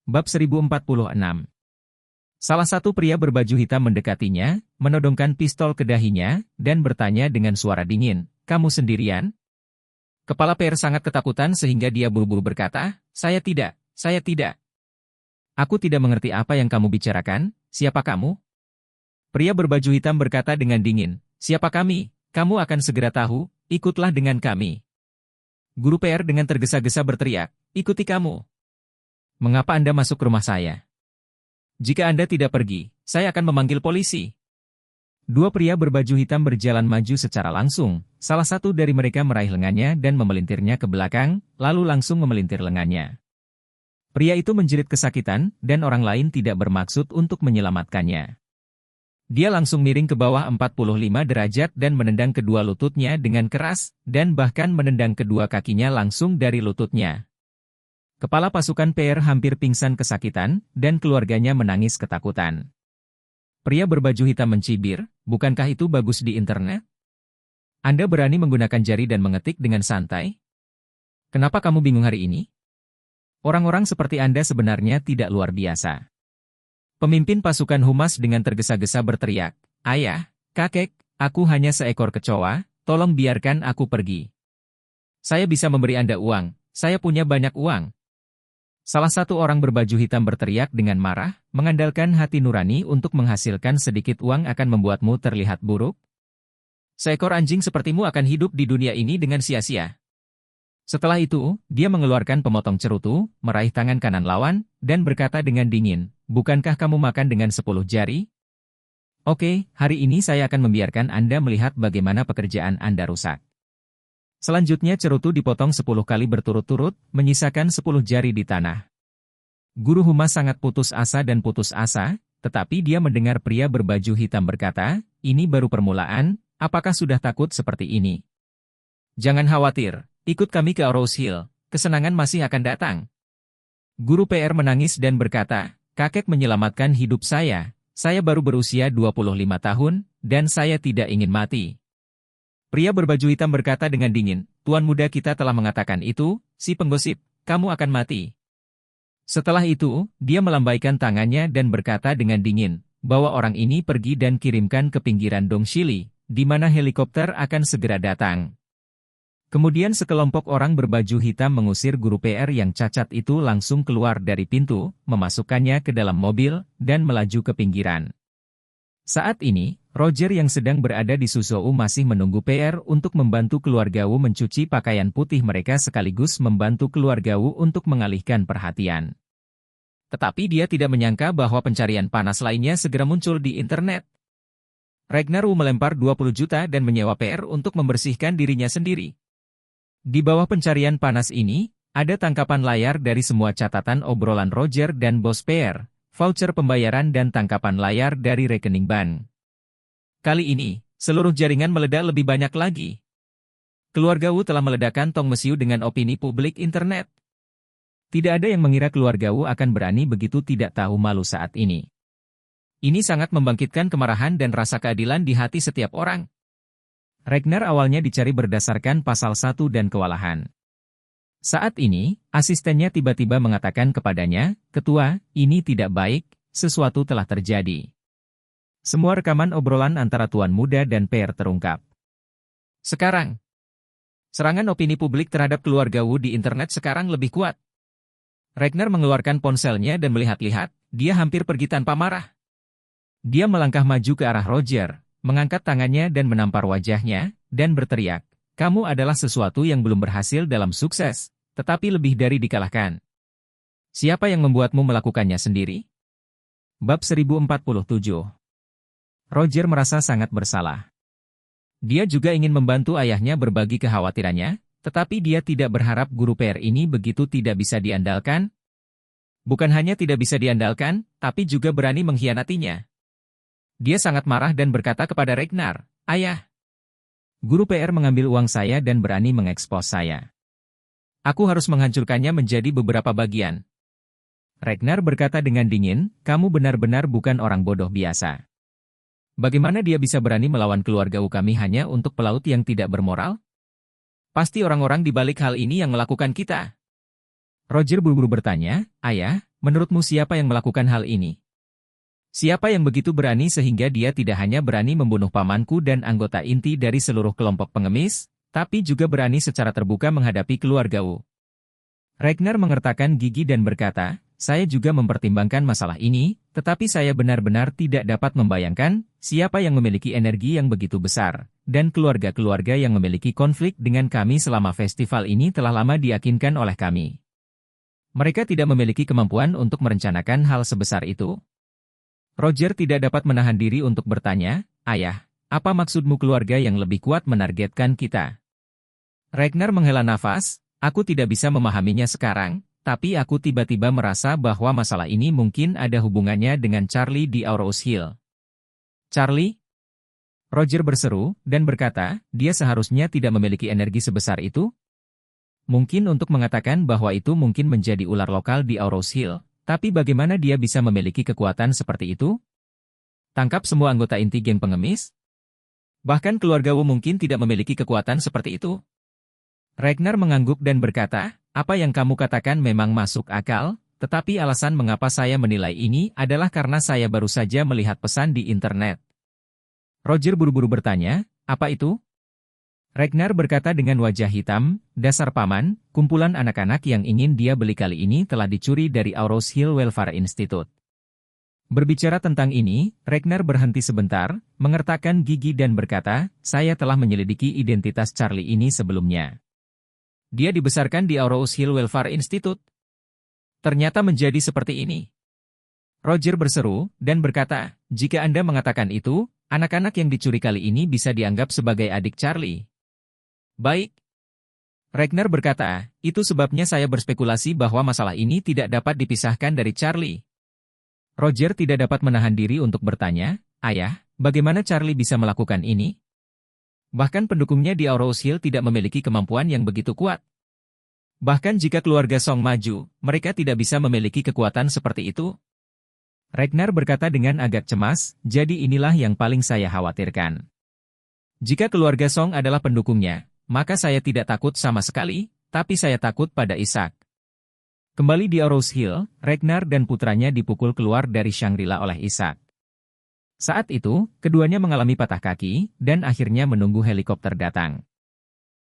Bab 1046. Salah satu pria berbaju hitam mendekatinya, menodongkan pistol ke dahinya, dan bertanya dengan suara dingin, "Kamu sendirian?" Kepala Per sangat ketakutan sehingga dia buru-buru berkata, saya tidak. Aku tidak mengerti apa yang kamu bicarakan, siapa kamu?" Pria berbaju hitam berkata dengan dingin, "Siapa kami? Kamu akan segera tahu, ikutlah dengan kami." Guru PR dengan tergesa-gesa berteriak, "Ikuti kamu. Mengapa Anda masuk rumah saya? Jika Anda tidak pergi, saya akan memanggil polisi." Dua pria berbaju hitam berjalan maju secara langsung, salah satu dari mereka meraih lengannya dan memelintirnya ke belakang, lalu langsung memelintir lengannya. Pria itu menjerit kesakitan, dan orang lain tidak bermaksud untuk menyelamatkannya. Dia langsung miring ke bawah 45 derajat dan menendang kedua lututnya dengan keras, dan bahkan menendang kedua kakinya langsung dari lututnya. Kepala pasukan PR hampir pingsan kesakitan, dan keluarganya menangis ketakutan. Pria berbaju hitam mencibir, "Bukankah itu bagus di internet? Anda berani menggunakan jari dan mengetik dengan santai? Kenapa kamu bingung hari ini? Orang-orang seperti Anda sebenarnya tidak luar biasa." Pemimpin pasukan humas dengan tergesa-gesa berteriak, "Ayah, kakek, aku hanya seekor kecoa, tolong biarkan aku pergi. Saya bisa memberi Anda uang, saya punya banyak uang." Salah satu orang berbaju hitam berteriak dengan marah, "Mengandalkan hati nurani untuk menghasilkan sedikit uang akan membuatmu terlihat buruk? Seekor anjing sepertimu akan hidup di dunia ini dengan sia-sia." Setelah itu, dia mengeluarkan pemotong cerutu, meraih tangan kanan lawan, dan berkata dengan dingin, "Bukankah kamu makan dengan 10 jari? Oke, hari ini saya akan membiarkan Anda melihat bagaimana pekerjaan Anda rusak." Selanjutnya cerutu dipotong 10 kali berturut-turut, menyisakan 10 jari di tanah. Guru humas sangat putus asa, tetapi dia mendengar pria berbaju hitam berkata, "Ini baru permulaan, apakah sudah takut seperti ini? Jangan khawatir, ikut kami ke Rose Hill, kesenangan masih akan datang." Guru PR menangis dan berkata, "Kakek menyelamatkan hidup saya baru berusia 25 tahun, dan saya tidak ingin mati." Pria berbaju hitam berkata dengan dingin, "Tuan muda kita telah mengatakan itu, si penggosip, kamu akan mati." Setelah itu, dia melambaikan tangannya dan berkata dengan dingin, "Bawa orang ini pergi dan kirimkan ke pinggiran Dongshili, di mana helikopter akan segera datang." Kemudian sekelompok orang berbaju hitam mengusir guru PR yang cacat itu langsung keluar dari pintu, memasukkannya ke dalam mobil, dan melaju ke pinggiran. Saat ini, Roger yang sedang berada di Suzhou masih menunggu PR untuk membantu keluarga Wu mencuci pakaian putih mereka sekaligus membantu keluarga Wu untuk mengalihkan perhatian. Tetapi dia tidak menyangka bahwa pencarian panas lainnya segera muncul di internet. Ragnar Wu melempar 20 juta dan menyewa PR untuk membersihkan dirinya sendiri. Di bawah pencarian panas ini, ada tangkapan layar dari semua catatan obrolan Roger dan bos PR, voucher pembayaran dan tangkapan layar dari rekening bank. Kali ini, seluruh jaringan meledak lebih banyak lagi. Keluarga Wu telah meledakkan tong mesiu dengan opini publik internet. Tidak ada yang mengira keluarga Wu akan berani begitu tidak tahu malu saat ini. Ini sangat membangkitkan kemarahan dan rasa keadilan di hati setiap orang. Ragnar awalnya dicari berdasarkan pasal 1 dan kewalahan. Saat ini, asistennya tiba-tiba mengatakan kepadanya, "Ketua, ini tidak baik, sesuatu telah terjadi." Semua rekaman obrolan antara Tuan Muda dan PR terungkap. Sekarang, serangan opini publik terhadap keluarga Wu di internet sekarang lebih kuat. Ragnar mengeluarkan ponselnya dan melihat-lihat, dia hampir pergi tanpa marah. Dia melangkah maju ke arah Roger, mengangkat tangannya dan menampar wajahnya, dan berteriak, "Kamu adalah sesuatu yang belum berhasil dalam sukses, tetapi lebih dari dikalahkan. Siapa yang membuatmu melakukannya sendiri?" Bab 1047. Roger merasa sangat bersalah. Dia juga ingin membantu ayahnya berbagi kekhawatirannya, tetapi dia tidak berharap guru PR ini begitu tidak bisa diandalkan. Bukan hanya tidak bisa diandalkan, tapi juga berani mengkhianatinya. Dia sangat marah dan berkata kepada Ragnar, "Ayah, guru PR mengambil uang saya dan berani mengekspos saya. Aku harus menghancurkannya menjadi beberapa bagian." Ragnar berkata dengan dingin, "Kamu benar-benar bukan orang bodoh biasa. Bagaimana dia bisa berani melawan keluarga kami hanya untuk pelaut yang tidak bermoral? Pasti orang-orang di balik hal ini yang melakukan kita." Roger buru-buru bertanya, "Ayah, menurutmu siapa yang melakukan hal ini? Siapa yang begitu berani sehingga dia tidak hanya berani membunuh pamanku dan anggota inti dari seluruh kelompok pengemis, tapi juga berani secara terbuka menghadapi keluarga Wu? Ragnar mengertakkan gigi dan berkata, saya juga mempertimbangkan masalah ini, tetapi saya benar-benar tidak dapat membayangkan siapa yang memiliki energi yang begitu besar, dan keluarga-keluarga yang memiliki konflik dengan kami selama festival ini telah lama diyakinkan oleh kami. Mereka tidak memiliki kemampuan untuk merencanakan hal sebesar itu. Roger tidak dapat menahan diri untuk bertanya, Ayah, apa maksudmu keluarga yang lebih kuat menargetkan kita? Ragnar menghela nafas, aku tidak bisa memahaminya sekarang, tapi aku tiba-tiba merasa bahwa masalah ini mungkin ada hubungannya dengan Charlie di Aurous Hill. Charlie? Roger berseru, dan berkata, dia seharusnya tidak memiliki energi sebesar itu? Mungkin untuk mengatakan bahwa itu mungkin menjadi ular lokal di Aurous Hill, tapi bagaimana dia bisa memiliki kekuatan seperti itu? Tangkap semua anggota inti geng pengemis? Bahkan keluarga Wu mungkin tidak memiliki kekuatan seperti itu. Ragnar mengangguk dan berkata, apa yang kamu katakan memang masuk akal, tetapi alasan mengapa saya menilai ini adalah karena saya baru saja melihat pesan di internet. Roger buru-buru bertanya, apa itu? Ragnar berkata dengan wajah hitam, dasar paman, kumpulan anak-anak yang ingin dia beli kali ini telah dicuri dari Aurous Hill Welfare Institute. Berbicara tentang ini, Ragnar berhenti sebentar, mengertakkan gigi dan berkata, saya telah menyelidiki identitas Charlie ini sebelumnya. Dia dibesarkan di Aurous Hill Welfare Institute. Ternyata menjadi seperti ini. Roger berseru, dan berkata, jika Anda mengatakan itu, anak-anak yang dicuri kali ini bisa dianggap sebagai adik Charlie. Baik. Ragnar berkata, itu sebabnya saya berspekulasi bahwa masalah ini tidak dapat dipisahkan dari Charlie. Roger tidak dapat menahan diri untuk bertanya, Ayah, bagaimana Charlie bisa melakukan ini? Bahkan pendukungnya di Aurous Hill tidak memiliki kemampuan yang begitu kuat. Bahkan jika keluarga Song maju, mereka tidak bisa memiliki kekuatan seperti itu. Ragnar berkata dengan agak cemas, jadi inilah yang paling saya khawatirkan. Jika keluarga Song adalah pendukungnya, maka saya tidak takut sama sekali, tapi saya takut pada Ishak. Kembali di Aurous Hill, Ragnar dan putranya dipukul keluar dari Shangri-La oleh Ishak. Saat itu, keduanya mengalami patah kaki, dan akhirnya menunggu helikopter datang.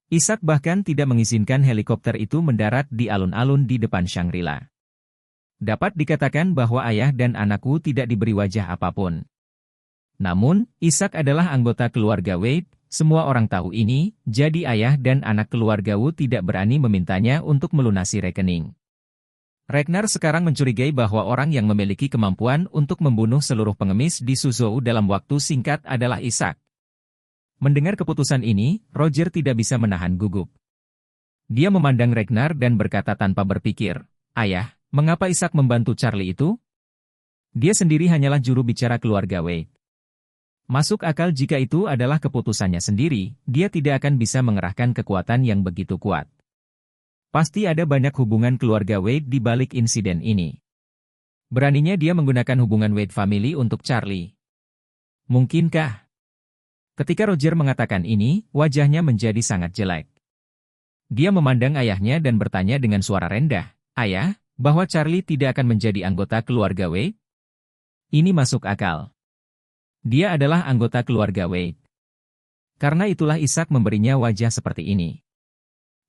Ishak bahkan tidak mengizinkan helikopter itu mendarat di alun-alun di depan Shangri-La. Dapat dikatakan bahwa ayah dan anakku tidak diberi wajah apapun. Namun, Ishak adalah anggota keluarga Wade, semua orang tahu ini, jadi ayah dan anak keluarga Wu tidak berani memintanya untuk melunasi rekening. Ragnar sekarang mencurigai bahwa orang yang memiliki kemampuan untuk membunuh seluruh pengemis di Suzhou dalam waktu singkat adalah Ishak. Mendengar keputusan ini, Roger tidak bisa menahan gugup. Dia memandang Ragnar dan berkata tanpa berpikir, Ayah, mengapa Ishak membantu Charlie itu? Dia sendiri hanyalah juru bicara keluarga Wade. Masuk akal jika itu adalah keputusannya sendiri, dia tidak akan bisa mengerahkan kekuatan yang begitu kuat. Pasti ada banyak hubungan keluarga Wade di balik insiden ini. Beraninya dia menggunakan hubungan Wade family untuk Charlie. Mungkinkah? Ketika Roger mengatakan ini, wajahnya menjadi sangat jelek. Dia memandang ayahnya dan bertanya dengan suara rendah, Ayah, bahwa Charlie tidak akan menjadi anggota keluarga Wade? Ini masuk akal. Dia adalah anggota keluarga Wade. Karena itulah Ishak memberinya wajah seperti ini.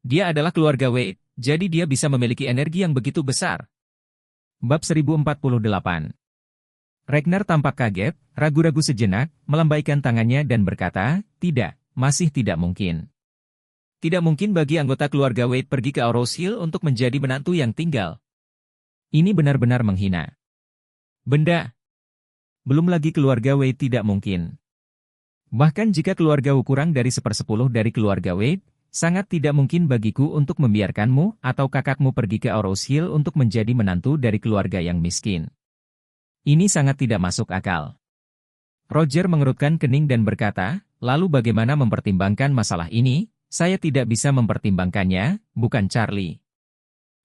Dia adalah keluarga Wade, jadi dia bisa memiliki energi yang begitu besar. Bab 1048. Ragnar tampak kaget, ragu-ragu sejenak, melambaikan tangannya dan berkata, tidak, masih tidak mungkin. Tidak mungkin bagi anggota keluarga Wade pergi ke Aurous Hill untuk menjadi menantu yang tinggal. Ini benar-benar menghina. Benda. Belum lagi keluarga Wade tidak mungkin. Bahkan jika keluarga Wu kurang dari 1/10 dari keluarga Wade, sangat tidak mungkin bagiku untuk membiarkanmu atau kakakmu pergi ke Aurous Hill untuk menjadi menantu dari keluarga yang miskin. Ini sangat tidak masuk akal. Roger mengerutkan kening dan berkata, lalu bagaimana mempertimbangkan masalah ini? Saya tidak bisa mempertimbangkannya, bukan Charlie.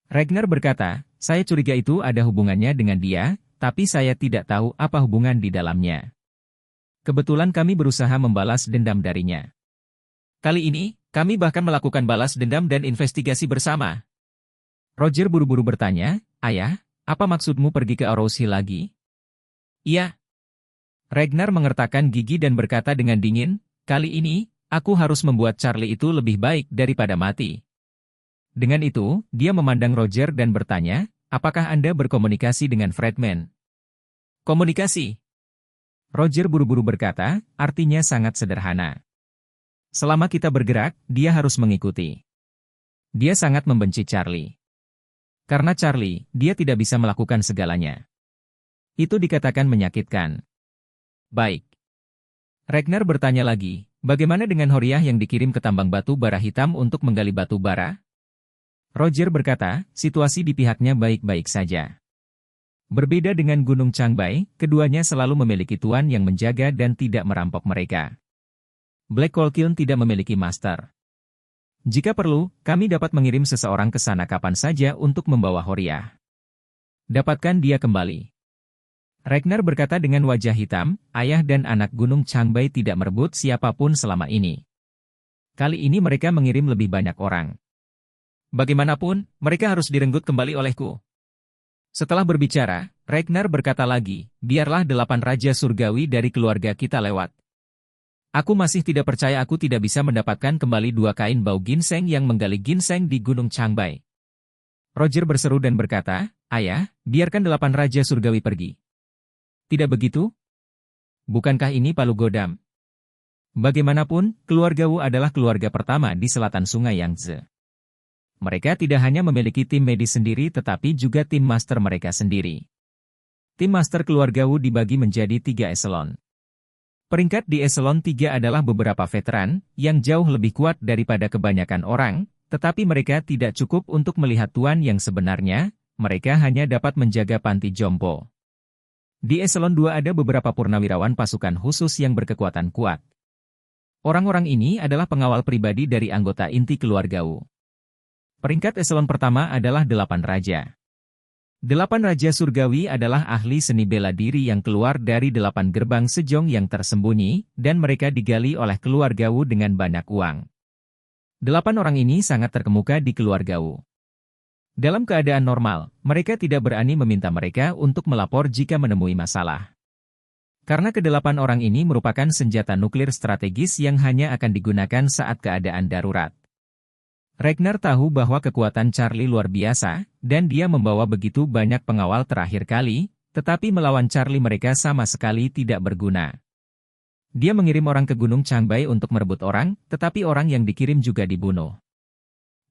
Ragnar berkata, saya curiga itu ada hubungannya dengan dia, tapi saya tidak tahu apa hubungan di dalamnya. Kebetulan kami berusaha membalas dendam darinya. Kali ini, kami bahkan melakukan balas dendam dan investigasi bersama. Roger buru-buru bertanya, Ayah, Apa maksudmu pergi ke Arrows Hill lagi? Iya. Ragnar mengertakkan gigi dan berkata dengan dingin, kali ini, aku harus membuat Charlie itu lebih baik daripada mati. Dengan itu, dia memandang Roger dan bertanya, apakah Anda berkomunikasi dengan Fredman? Komunikasi. Roger buru-buru berkata, artinya sangat sederhana. Selama kita bergerak, dia harus mengikuti. Dia sangat membenci Charlie. Karena Charlie, dia tidak bisa melakukan segalanya. Itu dikatakan menyakitkan. Baik. Ragnar bertanya lagi, bagaimana dengan Horiah yang dikirim ke tambang batu bara hitam untuk menggali batu bara? Roger berkata, situasi di pihaknya baik-baik saja. Berbeda dengan Gunung Changbai, keduanya selalu memiliki tuan yang menjaga dan tidak merampok mereka. Black Coal Kiln tidak memiliki master. Jika perlu, kami dapat mengirim seseorang ke sana kapan saja untuk membawa Horiah. Dapatkan dia kembali. Ragnar berkata dengan wajah hitam, ayah dan anak Gunung Changbai tidak merebut siapapun selama ini. Kali ini mereka mengirim lebih banyak orang. Bagaimanapun, mereka harus direnggut kembali olehku. Setelah berbicara, Ragnar berkata lagi, biarlah 8 raja surgawi dari keluarga kita lewat. Aku masih tidak percaya aku tidak bisa mendapatkan kembali 2 kain bau ginseng yang menggali ginseng di Gunung Changbai. Roger berseru dan berkata, ayah, biarkan 8 raja surgawi pergi. Tidak begitu? Bukankah ini Palu Godam? Bagaimanapun, keluarga Wu adalah keluarga pertama di selatan Sungai Yangtze. Mereka tidak hanya memiliki tim medis sendiri tetapi juga tim master mereka sendiri. Tim master keluarga Wu dibagi menjadi 3 eselon. Peringkat di eselon 3 adalah beberapa veteran, yang jauh lebih kuat daripada kebanyakan orang, tetapi mereka tidak cukup untuk melihat tuan yang sebenarnya, mereka hanya dapat menjaga panti jompo. Di eselon 2 ada beberapa purnawirawan pasukan khusus yang berkekuatan kuat. Orang-orang ini adalah pengawal pribadi dari anggota inti keluarga Wu. Peringkat eselon pertama adalah 8 raja. 8 raja surgawi adalah ahli seni bela diri yang keluar dari 8 gerbang sejong yang tersembunyi, dan mereka digali oleh keluarga Wu dengan banyak uang. 8 orang ini sangat terkemuka di keluarga Wu. Dalam keadaan normal, mereka tidak berani meminta mereka untuk melapor jika menemui masalah. Karena ke-8 orang ini merupakan senjata nuklir strategis yang hanya akan digunakan saat keadaan darurat. Ragnar tahu bahwa kekuatan Charlie luar biasa, dan dia membawa begitu banyak pengawal terakhir kali, tetapi melawan Charlie mereka sama sekali tidak berguna. Dia mengirim orang ke Gunung Changbai untuk merebut orang, tetapi orang yang dikirim juga dibunuh.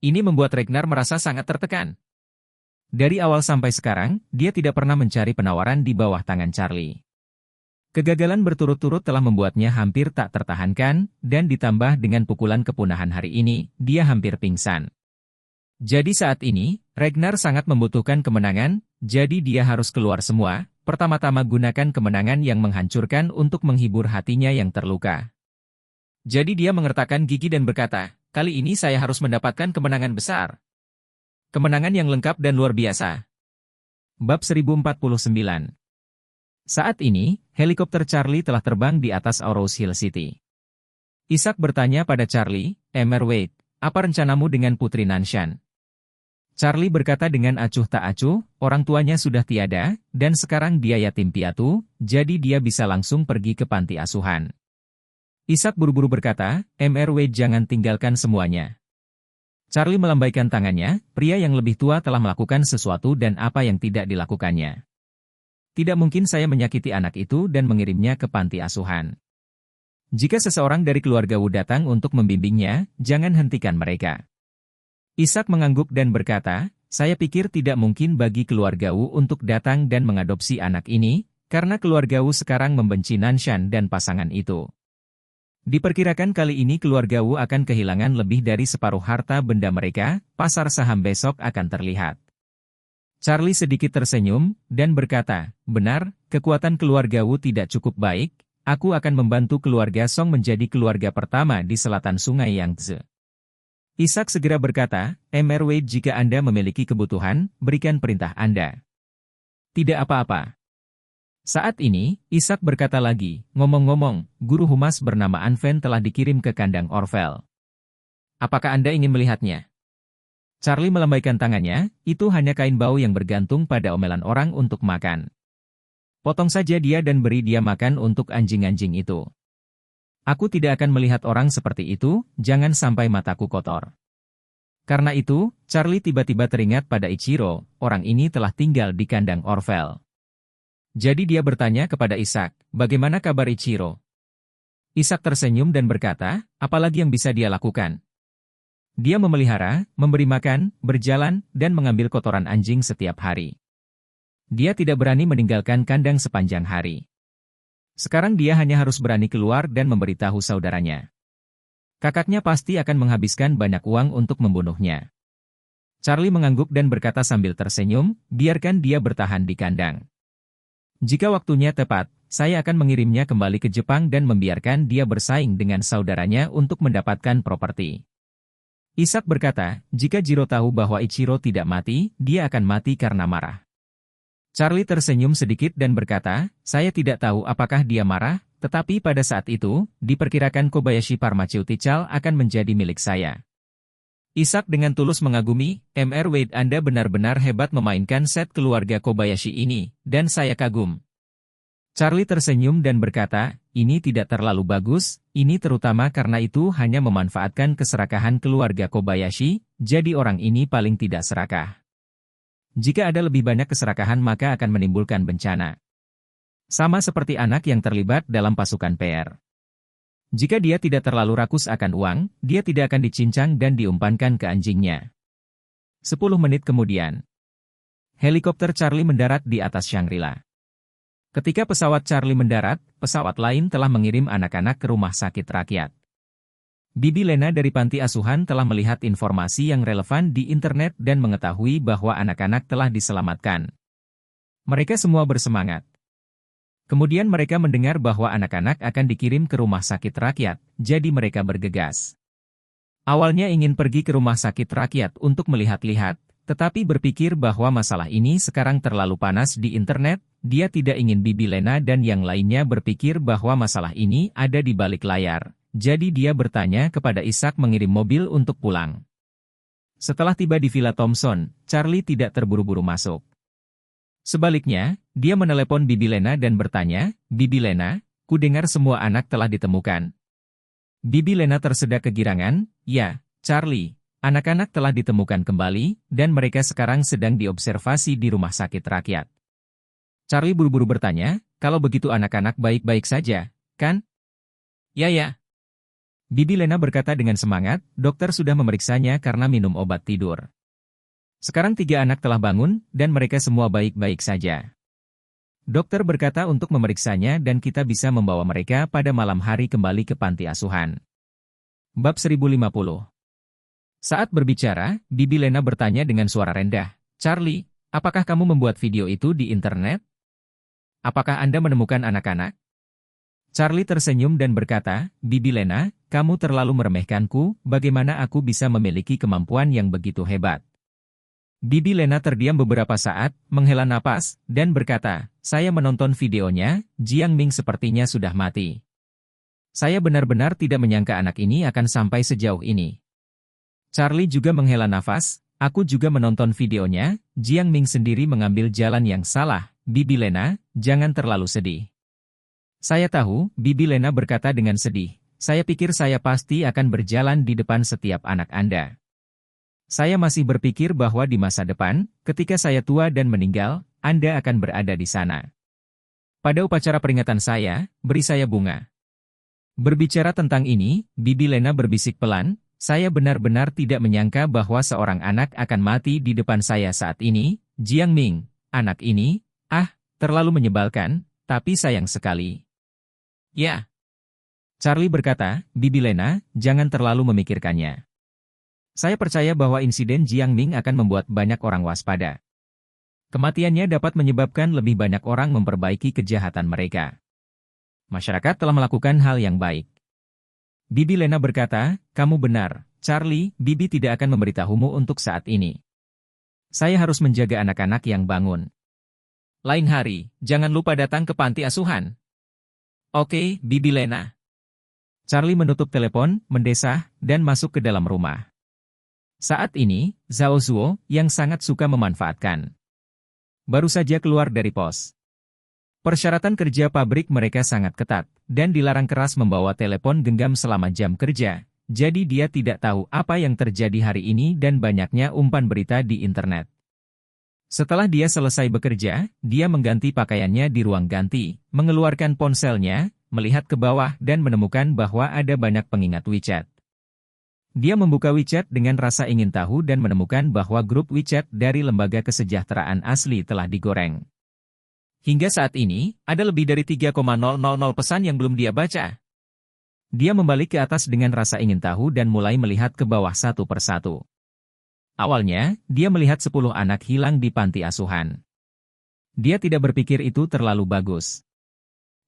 Ini membuat Ragnar merasa sangat tertekan. Dari awal sampai sekarang, dia tidak pernah mencari penawaran di bawah tangan Charlie. Kegagalan berturut-turut telah membuatnya hampir tak tertahankan, dan ditambah dengan pukulan kepunahan hari ini, dia hampir pingsan. Jadi saat ini, Ragnar sangat membutuhkan kemenangan, jadi dia harus keluar semua, pertama-tama gunakan kemenangan yang menghancurkan untuk menghibur hatinya yang terluka. Jadi dia mengertakkan gigi dan berkata, kali ini saya harus mendapatkan kemenangan besar. Kemenangan yang lengkap dan luar biasa. Bab 1049. Saat ini, helikopter Charlie telah terbang di atas Arrows Hill City. Ishak bertanya pada Charlie, Wade, apa rencanamu dengan Putri Nanshan? Charlie berkata dengan acuh tak acuh, orang tuanya sudah tiada, dan sekarang dia yatim piatu, jadi dia bisa langsung pergi ke panti asuhan. Ishak buru-buru berkata, Wade jangan tinggalkan semuanya. Charlie melambaikan tangannya, pria yang lebih tua telah melakukan sesuatu dan apa yang tidak dilakukannya. Tidak mungkin saya menyakiti anak itu dan mengirimnya ke panti asuhan. Jika seseorang dari keluarga Wu datang untuk membimbingnya, jangan hentikan mereka. Ishak mengangguk dan berkata, saya pikir tidak mungkin bagi keluarga Wu untuk datang dan mengadopsi anak ini, karena keluarga Wu sekarang membenci Nanshan dan pasangan itu. Diperkirakan kali ini keluarga Wu akan kehilangan lebih dari separuh harta benda mereka, pasar saham besok akan terlihat. Charlie sedikit tersenyum, dan berkata, benar, kekuatan keluarga Wu tidak cukup baik, aku akan membantu keluarga Song menjadi keluarga pertama di selatan Sungai Yangtze. Ishak segera berkata, Wade jika Anda memiliki kebutuhan, berikan perintah Anda. Tidak apa-apa. Saat ini, Ishak berkata lagi, ngomong-ngomong, guru humas bernama Anven telah dikirim ke kandang Orvel. Apakah Anda ingin melihatnya? Charlie melambaikan tangannya, itu hanya kain bau yang bergantung pada omelan orang untuk makan. Potong saja dia dan beri dia makan untuk anjing-anjing itu. Aku tidak akan melihat orang seperti itu, jangan sampai mataku kotor. Karena itu, Charlie tiba-tiba teringat pada Ichiro, orang ini telah tinggal di kandang Orvel. Jadi dia bertanya kepada Ishak, bagaimana kabar Ichiro? Ishak tersenyum dan berkata, apalagi yang bisa dia lakukan? Dia memelihara, memberi makan, berjalan, dan mengambil kotoran anjing setiap hari. Dia tidak berani meninggalkan kandang sepanjang hari. Sekarang dia hanya harus berani keluar dan memberitahu saudaranya. Kakaknya pasti akan menghabiskan banyak uang untuk membunuhnya. Charlie mengangguk dan berkata sambil tersenyum, biarkan dia bertahan di kandang. Jika waktunya tepat, saya akan mengirimnya kembali ke Jepang dan membiarkan dia bersaing dengan saudaranya untuk mendapatkan properti. Ishak berkata, jika Jiro tahu bahwa Ichiro tidak mati, dia akan mati karena marah. Charlie tersenyum sedikit dan berkata, saya tidak tahu apakah dia marah, tetapi pada saat itu, diperkirakan Kobayashi Pharmaceutical akan menjadi milik saya. Ishak dengan tulus mengagumi, Mr. Wade Anda benar-benar hebat memainkan set keluarga Kobayashi ini, dan saya kagum. Charlie tersenyum dan berkata, ini tidak terlalu bagus, ini terutama karena itu hanya memanfaatkan keserakahan keluarga Kobayashi, jadi orang ini paling tidak serakah. Jika ada lebih banyak keserakahan maka akan menimbulkan bencana. Sama seperti anak yang terlibat dalam pasukan PR. Jika dia tidak terlalu rakus akan uang, dia tidak akan dicincang dan diumpankan ke anjingnya. 10 menit kemudian, helikopter Charlie mendarat di atas Shangri-La. Ketika pesawat Charlie mendarat, pesawat lain telah mengirim anak-anak ke rumah sakit rakyat. Bibi Lena dari panti asuhan telah melihat informasi yang relevan di internet dan mengetahui bahwa anak-anak telah diselamatkan. Mereka semua bersemangat. Kemudian mereka mendengar bahwa anak-anak akan dikirim ke rumah sakit rakyat, jadi mereka bergegas. Awalnya ingin pergi ke rumah sakit rakyat untuk melihat-lihat, tetapi berpikir bahwa masalah ini sekarang terlalu panas di internet, dia tidak ingin Bibi Lena dan yang lainnya berpikir bahwa masalah ini ada di balik layar, jadi dia bertanya kepada Ishak mengirim mobil untuk pulang. Setelah tiba di Villa Thompson, Charlie tidak terburu-buru masuk. Sebaliknya, dia menelepon Bibi Lena dan bertanya, Bibi Lena, ku dengar semua anak telah ditemukan. Bibi Lena tersedak kegirangan, ya, Charlie. Anak-anak telah ditemukan kembali, dan mereka sekarang sedang diobservasi di rumah sakit rakyat. Charlie buru-buru bertanya, kalau begitu anak-anak baik-baik saja, kan? Ya. Bibi Lena berkata dengan semangat, dokter sudah memeriksanya karena minum obat tidur. Sekarang 3 anak telah bangun, dan mereka semua baik-baik saja. Dokter berkata untuk memeriksanya dan kita bisa membawa mereka pada malam hari kembali ke panti asuhan. Bab 1050. Saat berbicara, Bibi Lena bertanya dengan suara rendah, Charlie, apakah kamu membuat video itu di internet? Apakah Anda menemukan anak-anak? Charlie tersenyum dan berkata, Bibi Lena, kamu terlalu meremehkanku, bagaimana aku bisa memiliki kemampuan yang begitu hebat? Bibi Lena terdiam beberapa saat, menghela napas, dan berkata, saya menonton videonya, Jiang Ming sepertinya sudah mati. Saya benar-benar tidak menyangka anak ini akan sampai sejauh ini. Charlie juga menghela nafas, aku juga menonton videonya, Jiang Ming sendiri mengambil jalan yang salah, Bibi Lena, jangan terlalu sedih. Saya tahu, Bibi Lena berkata dengan sedih, saya pikir saya pasti akan berjalan di depan setiap anak Anda. Saya masih berpikir bahwa di masa depan, ketika saya tua dan meninggal, Anda akan berada di sana. Pada upacara peringatan saya, beri saya bunga. Berbicara tentang ini, Bibi Lena berbisik pelan, saya benar-benar tidak menyangka bahwa seorang anak akan mati di depan saya saat ini, Jiang Ming, anak ini, terlalu menyebalkan, tapi sayang sekali. Ya. Charlie berkata, Bibi Lena, jangan terlalu memikirkannya. Saya percaya bahwa insiden Jiang Ming akan membuat banyak orang waspada. Kematiannya dapat menyebabkan lebih banyak orang memperbaiki kejahatan mereka. Masyarakat telah melakukan hal yang baik. Bibi Lena berkata, kamu benar, Charlie, Bibi tidak akan memberitahumu untuk saat ini. Saya harus menjaga anak-anak yang bangun. Lain hari, jangan lupa datang ke panti asuhan. Oke, Bibi Lena. Charlie menutup telepon, mendesah, dan masuk ke dalam rumah. Saat ini, Zhao Zuo, yang sangat suka memanfaatkan, baru saja keluar dari pos. Persyaratan kerja pabrik mereka sangat ketat, dan dilarang keras membawa telepon genggam selama jam kerja, jadi dia tidak tahu apa yang terjadi hari ini dan banyaknya umpan berita di internet. Setelah dia selesai bekerja, dia mengganti pakaiannya di ruang ganti, mengeluarkan ponselnya, melihat ke bawah dan menemukan bahwa ada banyak pengingat WeChat. Dia membuka WeChat dengan rasa ingin tahu dan menemukan bahwa grup WeChat dari Lembaga Kesejahteraan Asli telah digoreng. Hingga saat ini, ada lebih dari 3,000 pesan yang belum dia baca. Dia membalik ke atas dengan rasa ingin tahu dan mulai melihat ke bawah satu persatu. Awalnya, dia melihat 10 anak hilang di panti asuhan. Dia tidak berpikir itu terlalu bagus.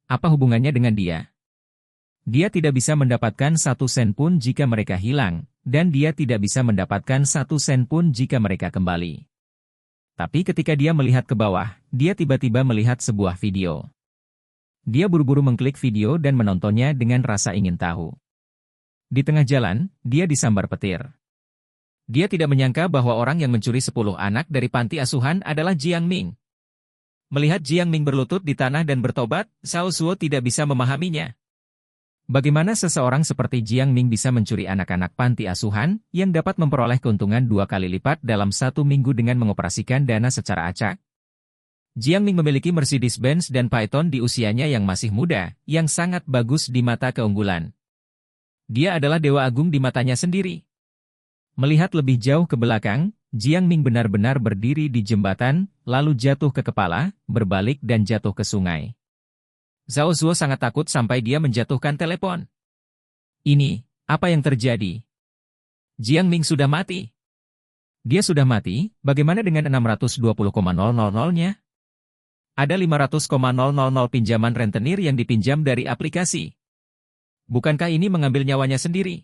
Apa hubungannya dengan dia? Dia tidak bisa mendapatkan 1 sen pun jika mereka hilang, dan dia tidak bisa mendapatkan 1 sen pun jika mereka kembali. Tapi ketika dia melihat ke bawah, dia tiba-tiba melihat sebuah video. Dia buru-buru mengklik video dan menontonnya dengan rasa ingin tahu. Di tengah jalan, dia disambar petir. Dia tidak menyangka bahwa orang yang mencuri 10 anak dari panti asuhan adalah Jiang Ming. Melihat Jiang Ming berlutut di tanah dan bertobat, Zhao Zuo tidak bisa memahaminya. Bagaimana seseorang seperti Jiang Ming bisa mencuri anak-anak panti asuhan, yang dapat memperoleh keuntungan 2 kali lipat dalam 1 minggu dengan mengoperasikan dana secara acak? Jiang Ming memiliki Mercedes-Benz dan Python di usianya yang masih muda, yang sangat bagus di mata keunggulan. Dia adalah dewa agung di matanya sendiri. Melihat lebih jauh ke belakang, Jiang Ming benar-benar berdiri di jembatan, lalu jatuh ke kepala, berbalik dan jatuh ke sungai. Zhao Zuo sangat takut sampai dia menjatuhkan telepon. Ini, apa yang terjadi? Jiang Ming sudah mati. Dia sudah mati, bagaimana dengan 620,000-nya? Ada 500,000 pinjaman rentenir yang dipinjam dari aplikasi. Bukankah ini mengambil nyawanya sendiri?